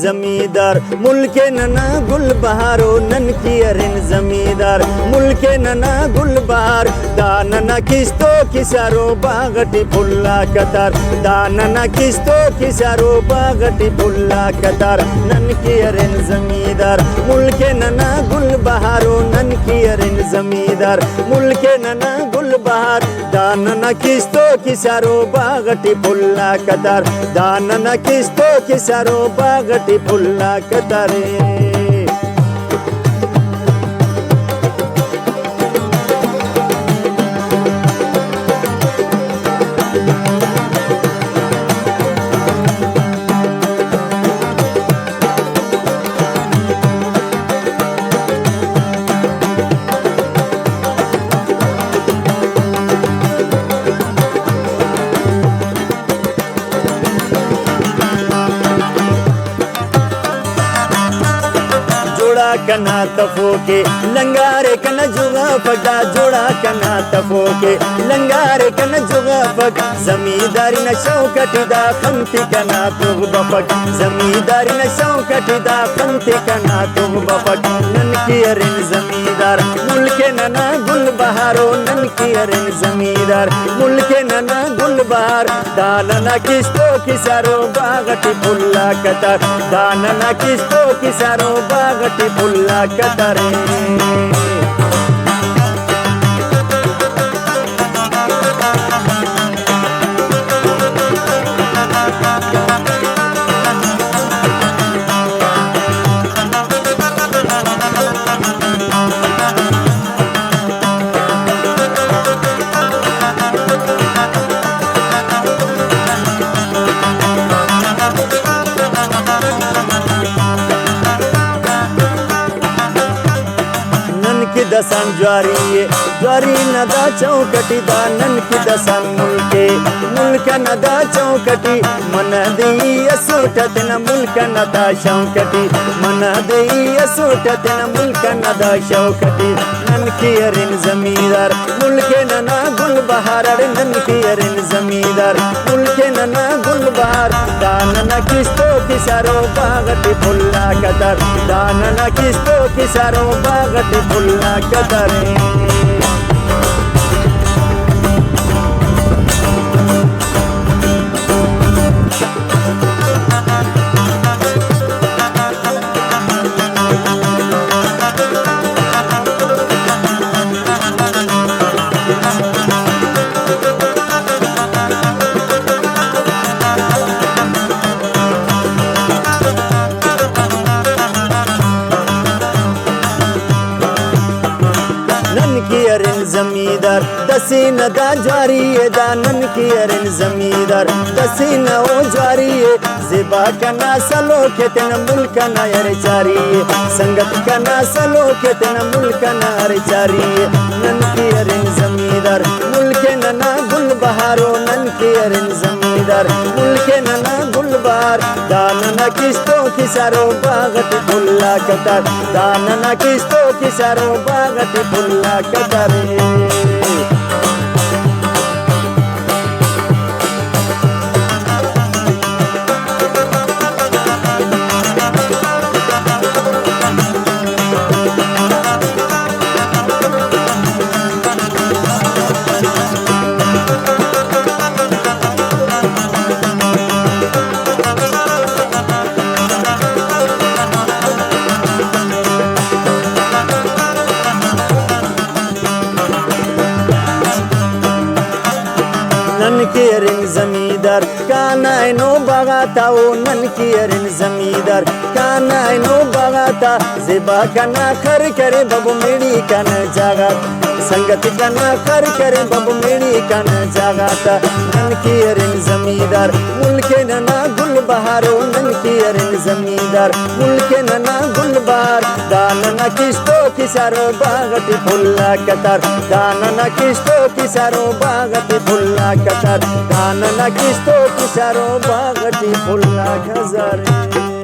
जमीदार मुल्के नना गुल बहारो नन की अरिन जमीदार मुल्के नना गुल बहार दानना किस्तो किसारो बागटी फुल्ला कतार दानना किस्तो किसारो बागटी फुल्ला कतार नन की अरिन जमीदार मुल्के नना गुल बहारो नन की अरिन जमीदार मुल्के नना गुल बहार दानना किस्तो किसारो बागटी फुल्ला कतार दानना किस्तो किसारो बागटी फुल्ला कतारे कना तफोके लंगारे कन जुगा फटा जोड़ा कना तफोके लंगारे कन जुगा फट जमींदारी न शौकटी दा खंती कना तुग बफट जमींदारी न शौकटी दा खंती कना तुग बफट नन की अरिन जमींदार मुल्के नना गुल बहारो नन की अरिन जमींदार मुल्के नना गुल बहार दानना किस्तो किसारो बागटी फुल्ला कतार दानना किस्तो किसारो बागटी फुल्ला कतारे दसन ज्वारी नदा चौकटी दानन की दसन मुल्क नदा चौकटी मन दई असोटत न मुल्क नदा चौकटी मन दई असोटत न मुल्क नदा चौकटी नन की अरिन जमींदार मुल्के नना गुल बहार नन की अरिन जमींदार मुल्के नना गुल बहार दानना किस्तो किसारो बागटी फुल्ला कतार दानना किस्तो किसारो बागटी फुल्ला कतारे जमींदार दसी नदा ज्वारी दानन की अरिन जमींदार दसी न ओ ज्वारी जिबा कना सलो खेतन मुल्क न अर चारी संगत कना सलो खेतन मुल्क न अर चारी नन की अरिन जमींदार मुल्के नना गुल बहारो नन की अरिन जमींदार मुल्के नना गुल बहार दानना किस्तो किसारो बागटी फुल्ला कतार दानना किस्तो किसारो बागटी फुल्ला कतारे नन की अरिन जमींदार काना नो बगाता ओ नन की अरिन जमींदार काना नो बगाता जिबा कना खर करे बबु मेड़ी कन जागात संगत कना खर करे बबु मेड़ी कन जागाता नन की अरिन जमींदार मुल्के नना गुल बहारो नन की अरिन जमींदार मुल्के नना गुल बहार दानना किस्तो किसारो बागटी फुल्ला कतार दानना किस्तो किसारो बागटी फुल्ला कतार दानना किस्तो किसारो बागटी फुल्ला खजारे